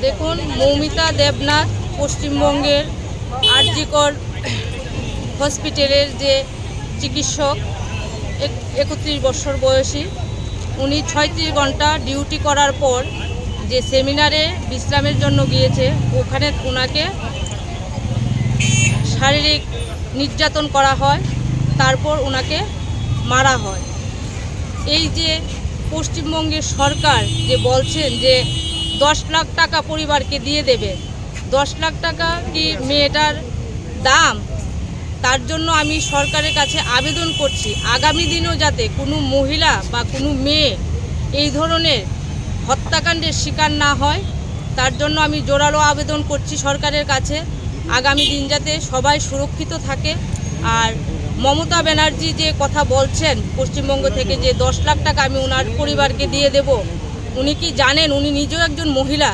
দেখুন, মৌমিতা দেবনাথ পশ্চিমবঙ্গের আরজিকর হসপিটালের যে চিকিৎসক, 31 বছর বয়সী। উনি 36 ঘন্টা ডিউটি করার পর যে সেমিনারে বিশ্রামের জন্য গিয়েছে, ওখানে ওনাকে শারীরিক নির্যাতন করা হয়, তারপর ওনাকে মারা হয়। এই যে পশ্চিমবঙ্গের সরকার যে বলছেন যে 10 লাখ টাকা পরিবারকে দিয়ে দেবে, 10 লাখ টাকা কি মেয়েটার দাম? তার জন্য আমি সরকারের কাছে আবেদন করছি, আগামী দিনেও যাতে কোনো মহিলা বা কোনো মেয়ে এই ধরনের হত্যাকাণ্ডের শিকার না হয়, তার জন্য আমি জোরালো আবেদন করছি সরকারের কাছে। আগামী দিন যাতে সবাই সুরক্ষিত থাকে। আর মমতা ব্যানার্জি যে কথা বলছেন পশ্চিমবঙ্গ থেকে যে 10 লাখ টাকা আমি ওনার পরিবারকে দিয়ে দেব, উনি কি জানেন উনি নিজেও একজন মহিলা?